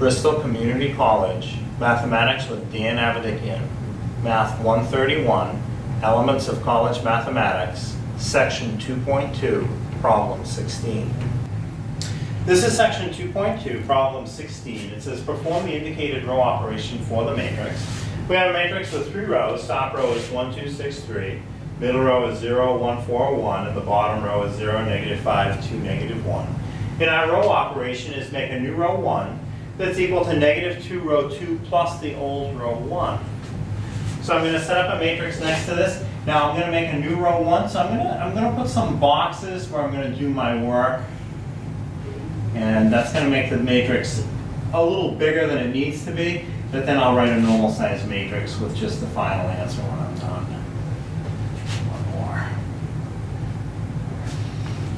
Bristol Community College, Mathematics with Dan Avedikian, Math 131, Elements of College Mathematics, Section 2.2, Problem 16. This is Section 2.2, Problem 16. It says perform the indicated row operation for the matrix. We have a matrix with 3 rows. Top row is 1, 2, 6, 3. Middle row is 0, 1, 4, 1. And the bottom row is 0, negative 5, 2, negative 1. And our row operation is make a new row 1 that's equal to negative 2 row 2 plus the old row 1. So I'm going to set up a matrix next to this. Now I'm going to make a new row 1. So I'm going to put some boxes where I'm going to do my work. And that's going to make the matrix a little bigger than it needs to be. But then I'll write a normal size matrix with just the final answer when I'm done.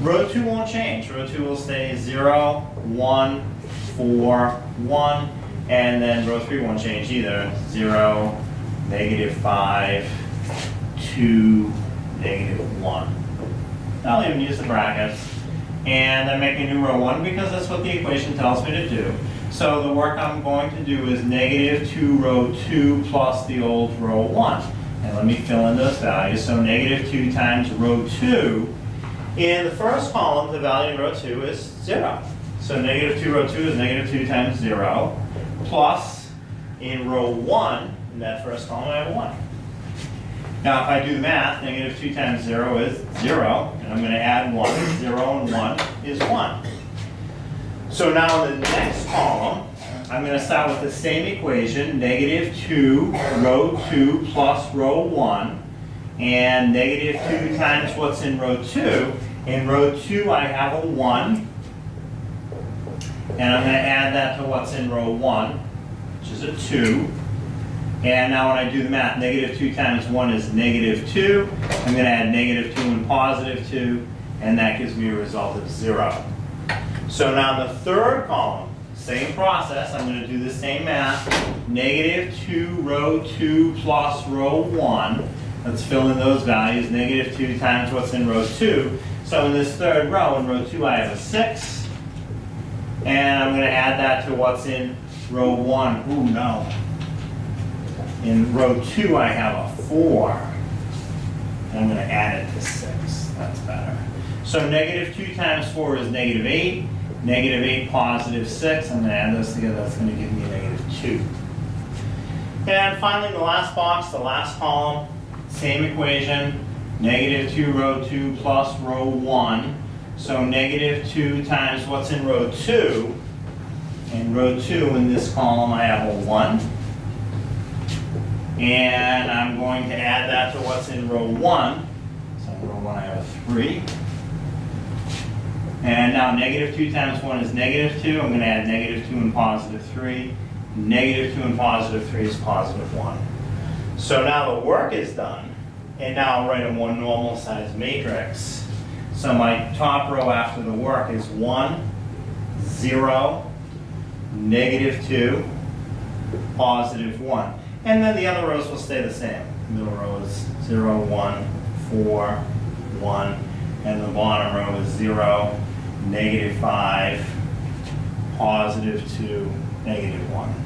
Row 2 won't change. Row 2 will stay 0, 1, 4, 1. And then row 3 won't change either. 0, negative 5, 2, negative 1. I'll even use the brackets. And I'm making a new row 1 because that's what the equation tells me to do. So the work I'm going to do is negative 2 row 2 plus the old row 1. And let me fill in those values. So negative 2 times row 2. In the first column, the value in row 2 is 0. So negative 2 row 2 is negative 2 times 0. Plus, in row 1, in that first column, I have a 1. Now, if I do the math, negative 2 times 0 is 0. And I'm going to add 1. 0 and 1 is 1. So now in the next column, I'm going to start with the same equation, negative 2 row 2 plus row 1. And negative 2 times what's in row 2. In row 2, I have a 1. And I'm going to add that to what's in row 1, which is a 2. And now when I do the math, negative 2 times 1 is negative 2. I'm going to add negative 2 and positive 2. And that gives me a result of 0. So now in the third column, same process. I'm going to do the same math. Negative 2 row 2 plus row 1. Let's fill in those values. Negative 2 times what's in row 2. So in this third row, in row 2, I have a 6. And I'm going to add that to what's in row 1. Ooh, no. In row 2, I have a 4. And I'm going to add it to 6. That's better. So negative 2 times 4 is negative 8. Negative 8, positive 6. I'm going to add those together. That's going to give me a negative 2. And finally, in the last box, the last column, same equation, negative 2 row 2 plus row 1. So negative 2 times what's in row 2. In row 2, in this column, I have a 1. And I'm going to add that to what's in row 1. So in row 1, I have a 3. And now negative 2 times 1 is negative 2. I'm going to add negative 2 and positive 3. Negative 2 and positive 3 is positive 1. So now the work is done, and now I'll write a more normal size matrix. So my top row after the work is 1, 0, negative 2, positive 1. And then the other rows will stay the same. The middle row is 0, 1, 4, 1. And the bottom row is 0, negative 5, positive 2, negative 1.